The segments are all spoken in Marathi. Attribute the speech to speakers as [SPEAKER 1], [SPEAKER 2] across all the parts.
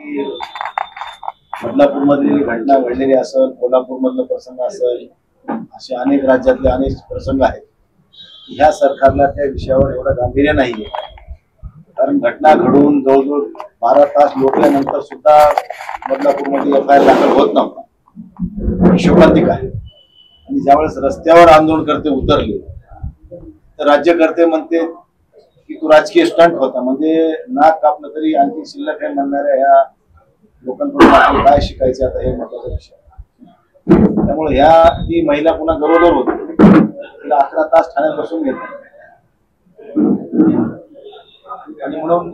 [SPEAKER 1] की बदलापूरमधली घटना घडलेली असेल, कोल्हापूरमधला प्रसंग असेल, असे अनेक राज्यातले अनेक प्रसंग आहेत. ह्या सरकारला त्या विषयावर एवढं गांभीर्य नाहीये. कारण घटना घडून जवळजवळ 12 तास लोटल्यानंतर सुद्धा बदलापूरमध्ये FIR दाखल होत नव्हता. शोकांतिक आहे. आणि ज्यावेळेस रस्त्यावर आंदोलनकर्ते उतरले तर राज्यकर्ते म्हणते की तो राजकीय स्टंट होता. म्हणजे नाक कापलं तरी आणखी शिल्लक आहे म्हणणाऱ्या ह्या लोकांकडून आपण काय शिकायचे आता हे महत्वाचा विषय. त्यामुळे ती महिला पुन्हा गरोदर होती. तिला 11 तास ठाण्यात बसून घेतलं आणि म्हणून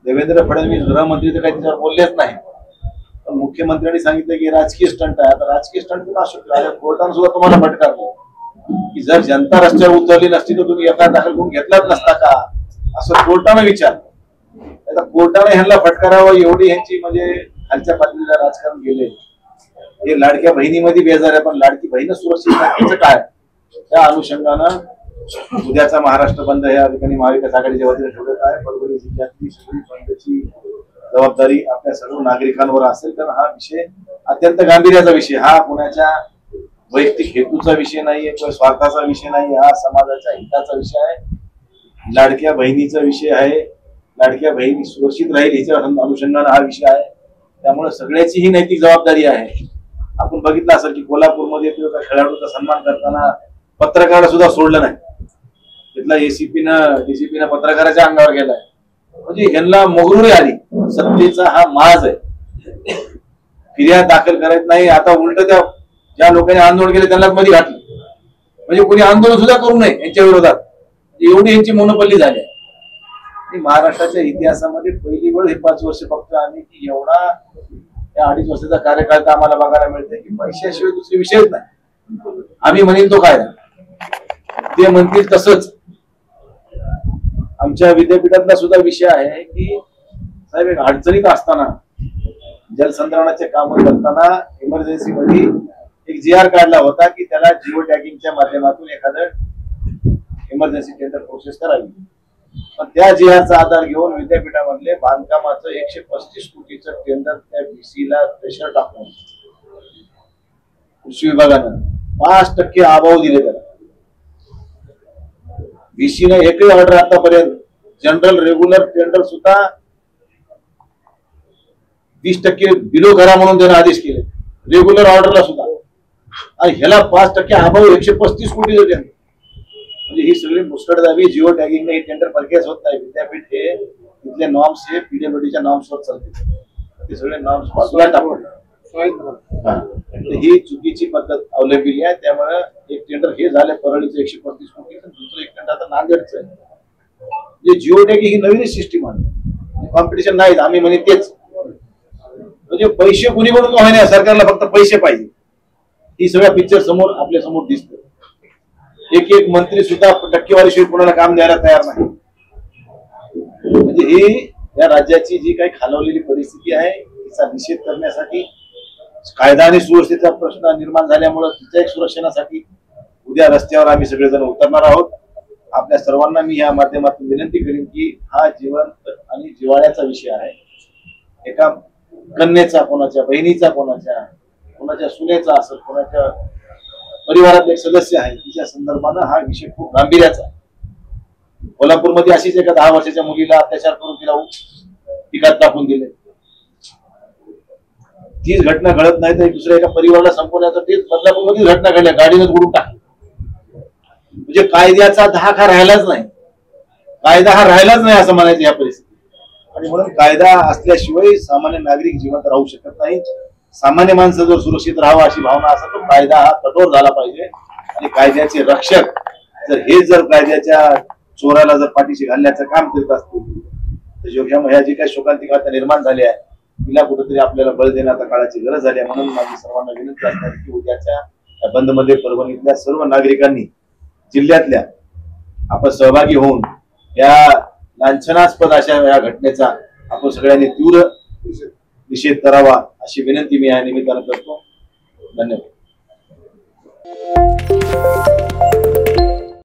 [SPEAKER 1] देवेंद्र फडणवीस गृहमंत्री तर काही त्याच्यावर बोललेच नाही. पण मुख्यमंत्र्यांनी सांगितलं की राजकीय स्टंट आहे. आता राजकीय स्टंट कुठं असू शकतो? कोर्टाने सुद्धा तुम्हाला फटकारलं की जर जनता रस्त्यावर उतरली नसती तर तुम्ही FIR दाखल करून घेतलाच नसता का, असं कोर्टानं विचारलं. आता कोर्टाने ह्यांना फटकारावं एवढी ह्यांची म्हणजे खालच्या पातळीला राजकारण गेले. हे लाडक्या बहिणीमध्ये बेजार आहे, पण लाडकी बहीण सुरक्षित नाही काय? त्या अनुषंगानं उद्याचा महाराष्ट्र बंद या ठिकाणी महाविकास आघाडीच्या वतीने ठेवण्यात आहे. परभणी जिल्ह्यातली सगळी बंदची जबाबदारी आपल्या सर्व नागरिकांवर असेल. कारण हा विषय अत्यंत गांभीर्याचा विषय. हा कुणाच्या वैयक्तिक हेतूचा विषय नाहीये, किंवा स्वार्थाचा विषय नाही. हा समाजाच्या हिताचा विषय आहे, लाडक्या बहिणीचा विषय आहे. लाडक्या बहिणी सुरक्षित राहील याच्या अनुषंगाने हा विषय आहे. त्यामुळे सगळ्याची ही नैतिक जबाबदारी आहे. आपण बघितलं असेल की कोल्हापूरमध्ये खेळाडूचा सन्मान करताना पत्रकार सुद्धा सोडलं नाही. तिथला DCPनं पत्रकाराच्या अंगावर गेलाय. म्हणजे ह्यांना मोगरुरी आली. सत्तेचा हा माज आहे. फिर्याद दाखल करायचं नाही. आता उलट त्या ज्या लोकांनी आंदोलन केले त्यांना मध्ये घातलं. म्हणजे कोणी आंदोलन सुद्धा करू नये यांच्या विरोधात. एवढी यांची मोनोपल्ली झाली आहे. महाराष्ट्राच्या इतिहासामध्ये पहिली वेळ हे 5 वर्ष फक्त आम्ही की एवढा या 2.5 वर्षाचा कार्यकाळ तर आम्हाला बघायला मिळते की पैशाशिवाय दुसरे विषयच नाही. आम्ही म्हणेन तो कायदा, ते म्हणतील तसंच. आमच्या विद्यापीठातला सुद्धा विषय आहे की साहेब एक अडचणीत असताना जलसंधारणाचे काम करताना इमर्जन्सी मध्ये एक GR काढला होता की त्याला जिओ टॅगिंगच्या माध्यमातून एखादं इमर्जन्सी टेंडर प्रोसेस करावी. पण त्या GRचा आधार घेऊन विद्यापीठामधले बांधकामाचं 135 कोटीचं टेंडर त्या VCला प्रेशर टाकून कृषी विभागानं 5% अभाव दिले. त्याला VCने एकही ऑर्डर आतापर्यंत जनरल रेग्युलर टेंडर सुद्धा 20% बिलो करा म्हणून त्याने आदेश केले रेग्युलर ऑर्डरला सुद्धा. आणि ह्याला 5% अभाव 135 कोटी टेंडर. म्हणजे ही सगळी मुस्कटदाबी. जिओ टॅगिंग हे टेंडर परकेस होत नाही. विद्यापीठ हे तिथले नॉर्म्स हे PWDच्या नॉर्म्सवर चालते. ते सगळे नॉर्म्स बाजूला टाकून ही चुकीची पद्धत अवलंबिली आहे. त्यामुळे एक टेंडर हे झाले परळीचं 135 कोटी, दुसरं एक टेंडर आता नांदेडचं आहे. म्हणजे जिओ टॅगिंग ही नवीनच सिस्टीम आहे. कॉम्पिटिशन नाही. आम्ही म्हणे तेच. म्हणजे पैसे कुणीकडून का होईना, सरकारला फक्त पैसे पाहिजे. ही सगळ्या पिक्चर समोर आपल्या समोर दिसतं. एक मंत्री सुद्धा टक्केवारीशिवाय कोणाला काम द्यायला तयार नाही. म्हणजे ही या राज्याची जी काही खालवलेली परिस्थिती आहे तिचा निषेध करण्यासाठी, कायदा आणि सुव्यवस्थेचा प्रश्न निर्माण झाल्यामुळे तिच्या एक सुरक्षणासाठी उद्या रस्त्यावर आम्ही सगळेजण उतरणार आहोत. आपल्या सर्वांना मी या माध्यमातून विनंती करीन की हा जिवंत आणि जिव्हाळ्याचा विषय आहे. एका कन्येचा, कोणाच्या बहिणीचा, कोणाच्या सुनेचा असेल, कोणाच्या परिवारातले एक सदस्य आहे तिच्या संदर्भानं हा विषय खूप गांभीर्याचा आहे. कोल्हापूरमध्ये अशीच एका 10 वर्षाच्या मुलीला अत्याचार करून तिला टिकात टाकून दिले. तीच घटना घडत नाही तर दुसऱ्या एका परिवाराला संपवण्याचं तेच बदलापूरमध्येच घटना घडल्या. गाडीनं उडून टाकली. म्हणजे कायद्याचा धाक हा राहिलाच नाही. कायदा हा राहिलाच नाही असं म्हणायचं या परिस्थितीत. आणि म्हणून कायदा असल्याशिवाय सामान्य नागरिक जिवंत राहू शकत नाही. सामान्य माणसं जर सुरक्षित राहावं अशी भावना असेल तर कायदा हा कठोर झाला पाहिजे. आणि कायद्याचे रक्षक जर कायद्याच्या चोराला जर पाठीशी घालण्याचं काम करत असतील तर ह्या जी काही शोकांतिका आता निर्माण झाली आहे तिला कुठेतरी आपल्याला बळ देण्याचा काळाची गरज झाली आहे. म्हणून माझी सर्वांना विनंती असणार की उद्याच्या बंदमध्ये परभणीतल्या सर्व नागरिकांनी, जिल्ह्यातल्या आपण सहभागी होऊन या लांछनास्पद अशा या घटनेचा आपण सगळ्यांनी तीव्र निषेध करावा अशी विनंती मी या निमित्तानं करतो. धन्यवाद.